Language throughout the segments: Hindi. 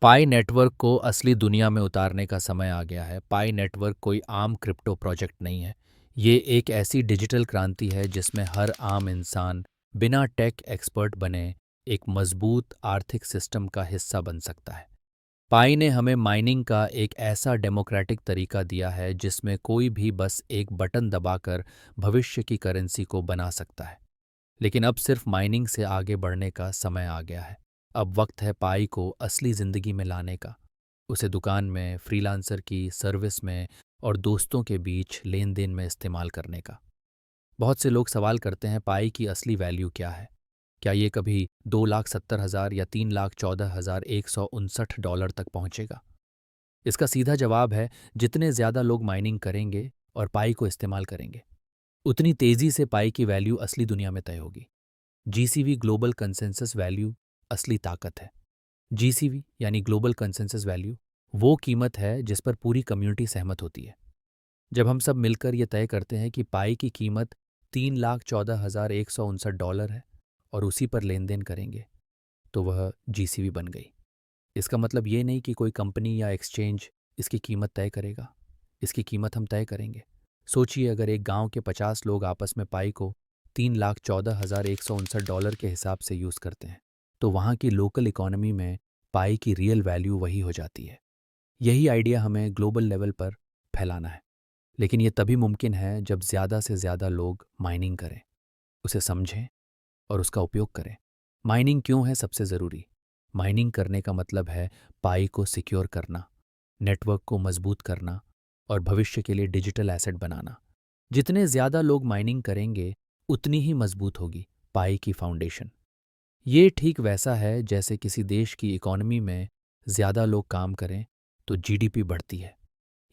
पाई नेटवर्क को असली दुनिया में उतारने का समय आ गया है। पाई नेटवर्क कोई आम क्रिप्टो प्रोजेक्ट नहीं है। ये एक ऐसी डिजिटल क्रांति है जिसमें हर आम इंसान बिना टेक एक्सपर्ट बने एक मजबूत आर्थिक सिस्टम का हिस्सा बन सकता है। पाई ने हमें माइनिंग का एक ऐसा डेमोक्रेटिक तरीका दिया है जिसमें कोई भी बस एक बटन दबाकर भविष्य की करेंसी को बना सकता है। लेकिन अब सिर्फ माइनिंग से आगे बढ़ने का समय आ गया है। अब वक्त है पाई को असली ज़िंदगी में लाने का, उसे दुकान में, फ्रीलांसर की सर्विस में और दोस्तों के बीच लेन देन में इस्तेमाल करने का। बहुत से लोग सवाल करते हैं पाई की असली वैल्यू क्या है। क्या ये कभी 2,70,000 या 3,14,159 तक पहुंचेगा? इसका सीधा जवाब है, जितने ज़्यादा लोग माइनिंग करेंगे और पाई को इस्तेमाल करेंगे, उतनी तेज़ी से पाई की वैल्यू असली दुनिया में तय होगी। जीसीवी ग्लोबल कंसेंसस वैल्यू असली ताकत है। जीसीवी यानी ग्लोबल कंसेंसस वैल्यू वो कीमत है जिस पर पूरी कम्युनिटी सहमत होती है। जब हम सब मिलकर ये तय करते हैं कि पाई की कीमत $3,14,159 है और उसी पर लेन देन करेंगे, तो वह जीसीवी बन गई। इसका मतलब ये नहीं कि कोई कंपनी या एक्सचेंज इसकी कीमत तय करेगा। इसकी कीमत हम तय करेंगे। सोचिए, अगर एक गांव के 50 लोग आपस में पाई को $3,14,159 के हिसाब से यूज़ करते हैं, तो वहाँ की लोकल इकोनॉमी में पाई की रियल वैल्यू वही हो जाती है। यही आइडिया हमें ग्लोबल लेवल पर फैलाना है। लेकिन ये तभी मुमकिन है जब ज़्यादा से ज़्यादा लोग माइनिंग करें, उसे समझें और उसका उपयोग करें। माइनिंग क्यों है सबसे ज़रूरी? माइनिंग करने का मतलब है पाई को सिक्योर करना, नेटवर्क को मजबूत करना और भविष्य के लिए डिजिटल एसेट बनाना। जितने ज़्यादा लोग माइनिंग करेंगे, उतनी ही मजबूत होगी पाई की फाउंडेशन। ये ठीक वैसा है जैसे किसी देश की इकोनॉमी में ज़्यादा लोग काम करें तो जीडीपी बढ़ती है।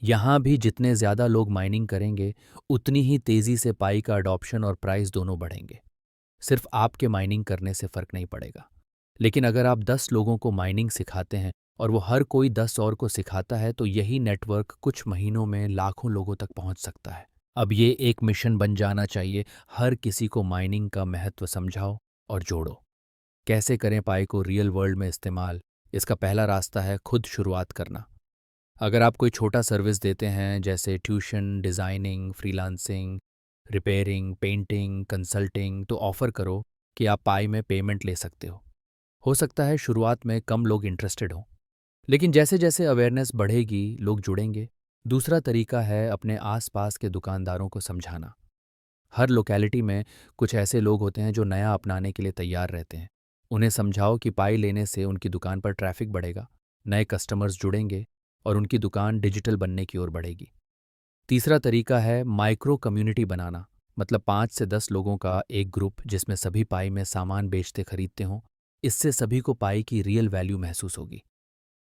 यहाँ भी जितने ज़्यादा लोग माइनिंग करेंगे, उतनी ही तेज़ी से पाई का अडॉप्शन और प्राइस दोनों बढ़ेंगे। सिर्फ आपके माइनिंग करने से फ़र्क नहीं पड़ेगा। लेकिन अगर आप 10 लोगों को माइनिंग सिखाते हैं और वो हर कोई 10 और को सिखाता है, तो यही नेटवर्क कुछ महीनों में लाखों लोगों तक पहुंच सकता है। अब ये एक मिशन बन जाना चाहिए, हर किसी को माइनिंग का महत्व समझाओ और जोड़ो। कैसे करें पाई को रियल वर्ल्ड में इस्तेमाल? इसका पहला रास्ता है खुद शुरुआत करना। अगर आप कोई छोटा सर्विस देते हैं, जैसे tuition, designing, freelancing, repairing, painting, consulting, तो ऑफ़र करो कि आप पाई में पेमेंट ले सकते हो। हो सकता है शुरुआत में कम लोग इंटरेस्टेड हों, लेकिन जैसे जैसे अवेयरनेस बढ़ेगी, लोग जुड़ेंगे। दूसरा तरीका है अपने आसपास के दुकानदारों को समझाना। हर लोकेलिटी में कुछ ऐसे लोग होते हैं जो नया अपनाने के लिए तैयार रहते हैं। उन्हें समझाओ कि पाई लेने से उनकी दुकान पर ट्रैफिक बढ़ेगा, नए कस्टमर्स जुड़ेंगे और उनकी दुकान डिजिटल बनने की ओर बढ़ेगी। तीसरा तरीका है माइक्रो कम्युनिटी बनाना, मतलब 5 से 10 लोगों का एक ग्रुप जिसमें सभी पाई में सामान बेचते खरीदते हों। इससे सभी को पाई की रियल वैल्यू महसूस होगी।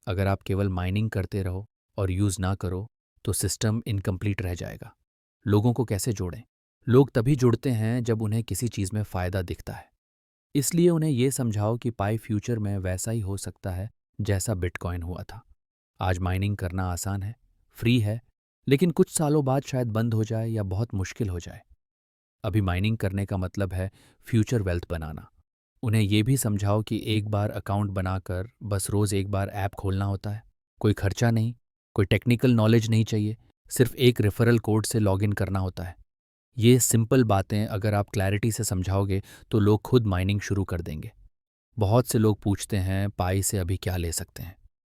अगर आप केवल माइनिंग करते रहो और यूज़ ना करो, तो सिस्टम इनकम्प्लीट रह जाएगा। लोगों को कैसे जोड़ें? लोग तभी जुड़ते हैं जब उन्हें किसी चीज़ में फ़ायदा दिखता है। इसलिए उन्हें ये समझाओ कि पाई फ्यूचर में वैसा ही हो सकता है जैसा बिटकॉइन हुआ था। आज माइनिंग करना आसान है, फ्री है, लेकिन कुछ सालों बाद शायद बंद हो जाए या बहुत मुश्किल हो जाए। अभी माइनिंग करने का मतलब है फ्यूचर वेल्थ बनाना। उन्हें ये भी समझाओ कि एक बार अकाउंट बनाकर बस रोज़ एक बार ऐप खोलना होता है। कोई खर्चा नहीं, कोई टेक्निकल नॉलेज नहीं चाहिए, सिर्फ एक रेफरल कोड से लॉगिन करना होता है। ये सिंपल बातें अगर आप क्लैरिटी से समझाओगे, तो लोग खुद माइनिंग शुरू कर देंगे। बहुत से लोग पूछते हैं पाई से अभी क्या ले सकते हैं।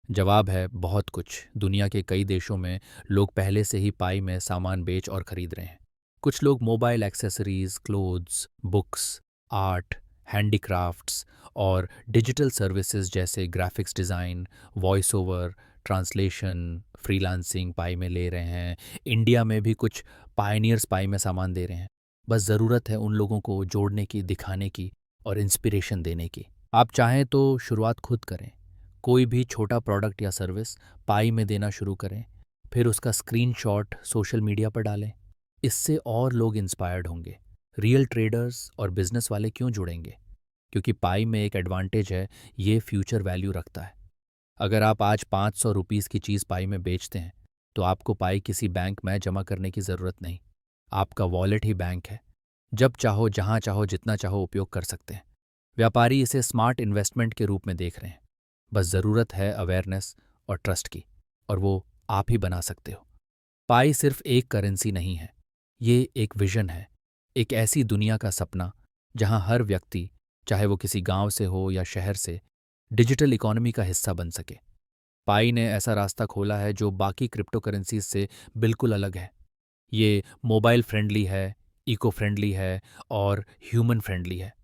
जवाब है बहुत कुछ। दुनिया के कई देशों में लोग पहले से ही पाई में सामान बेच और खरीद रहे हैं। कुछ लोग mobile accessories, clothes, books, art, handicrafts और डिजिटल सर्विसेज जैसे graphics design, voice over, translation, freelancing पाई में ले रहे हैं। इंडिया में भी कुछ पायनियर्स पाई में सामान दे रहे हैं। बस ज़रूरत है उन लोगों को जोड़ने की, दिखाने की और इंस्पिरेशन देने की। आप चाहें तो शुरुआत खुद करें। कोई भी छोटा प्रोडक्ट या सर्विस पाई में देना शुरू करें, फिर उसका स्क्रीनशॉट सोशल मीडिया पर डालें। इससे और लोग इंस्पायर्ड होंगे। रियल ट्रेडर्स और बिजनेस वाले क्यों जुड़ेंगे? क्योंकि पाई में एक एडवांटेज है, ये फ्यूचर वैल्यू रखता है। अगर आप आज 500 रुपीज़ की चीज़ पाई में बेचते हैं, तो आपको पाई किसी बैंक में जमा करने की ज़रूरत नहीं। आपका वॉलेट ही बैंक है। जब चाहो, जहाँ चाहो, जितना चाहो उपयोग कर सकते हैं। व्यापारी इसे स्मार्ट इन्वेस्टमेंट के रूप में देख रहे हैं। बस ज़रूरत है अवेयरनेस और ट्रस्ट की, और वो आप ही बना सकते हो। पाई सिर्फ एक करेंसी नहीं है, ये एक विजन है, एक ऐसी दुनिया का सपना जहां हर व्यक्ति, चाहे वो किसी गांव से हो या शहर से, डिजिटल इकोनॉमी का हिस्सा बन सके। पाई ने ऐसा रास्ता खोला है जो बाकी क्रिप्टो करेंसीज से बिल्कुल अलग है। ये मोबाइल फ्रेंडली है, इको फ्रेंडली है और ह्यूमन फ्रेंडली है।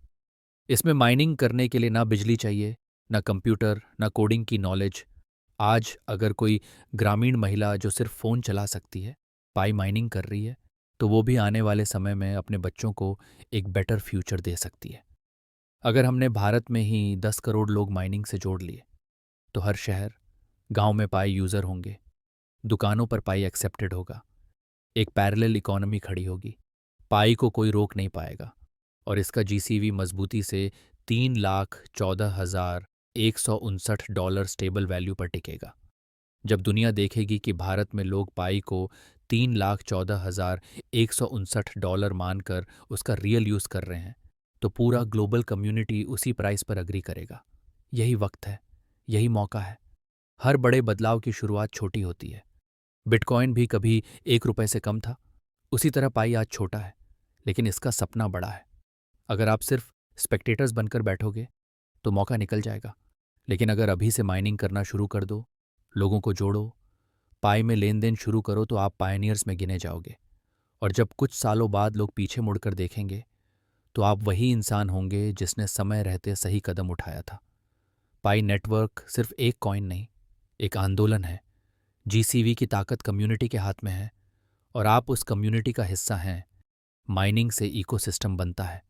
इसमें माइनिंग करने के लिए ना बिजली चाहिए, ना कंप्यूटर, ना कोडिंग की नॉलेज। आज अगर कोई ग्रामीण महिला जो सिर्फ फ़ोन चला सकती है, पाई माइनिंग कर रही है, तो वो भी आने वाले समय में अपने बच्चों को एक बेटर फ्यूचर दे सकती है। अगर हमने भारत में ही 10 करोड़ लोग माइनिंग से जोड़ लिए, तो हर शहर, गांव में पाई यूज़र होंगे, दुकानों पर पाई एक्सेप्टेड होगा, एक पैरेलल इकोनॉमी खड़ी होगी। पाई को कोई रोक नहीं पाएगा और इसका जीसीवी मजबूती से $3,14,159 स्टेबल वैल्यू पर टिकेगा। जब दुनिया देखेगी कि भारत में लोग पाई को $3,14,159 मानकर उसका रियल यूज़ कर रहे हैं, तो पूरा ग्लोबल कम्युनिटी उसी प्राइस पर अग्री करेगा। यही वक्त है, यही मौका है। हर बड़े बदलाव की शुरुआत छोटी होती है। बिटकॉइन भी कभी 1 रुपए से कम था, उसी तरह पाई आज छोटा है, लेकिन इसका सपना बड़ा है। अगर आप सिर्फ स्पेक्टेटर्स बनकर बैठोगे, तो मौका निकल जाएगा। लेकिन अगर अभी से माइनिंग करना शुरू कर दो, लोगों को जोड़ो, पाई में लेन देन शुरू करो, तो आप पायनियर्स में गिने जाओगे। और जब कुछ सालों बाद लोग पीछे मुड़कर देखेंगे, तो आप वही इंसान होंगे जिसने समय रहते सही कदम उठाया था। पाई नेटवर्क सिर्फ एक कॉइन नहीं, एक आंदोलन है। जीसीवी की ताकत कम्युनिटी के हाथ में है और आप उस कम्युनिटी का हिस्सा हैं। माइनिंग से इकोसिस्टम बनता है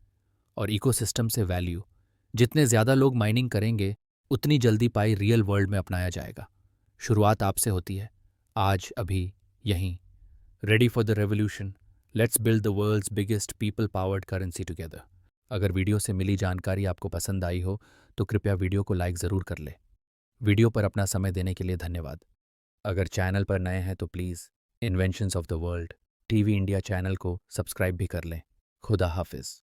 और इकोसिस्टम से वैल्यू। जितने ज़्यादा लोग माइनिंग करेंगे, उतनी जल्दी पाई रियल वर्ल्ड में अपनाया जाएगा। शुरुआत आपसे होती है, आज, अभी, यहीं। Ready for the revolution, let's build the world's biggest people powered currency together. अगर वीडियो से मिली जानकारी आपको पसंद आई हो, तो कृपया वीडियो को लाइक ज़रूर कर ले। वीडियो पर अपना समय देने के लिए धन्यवाद। अगर चैनल पर नए हैं तो please inventions of the world TV India channel को सब्सक्राइब भी कर लें। खुदा हाफिज़।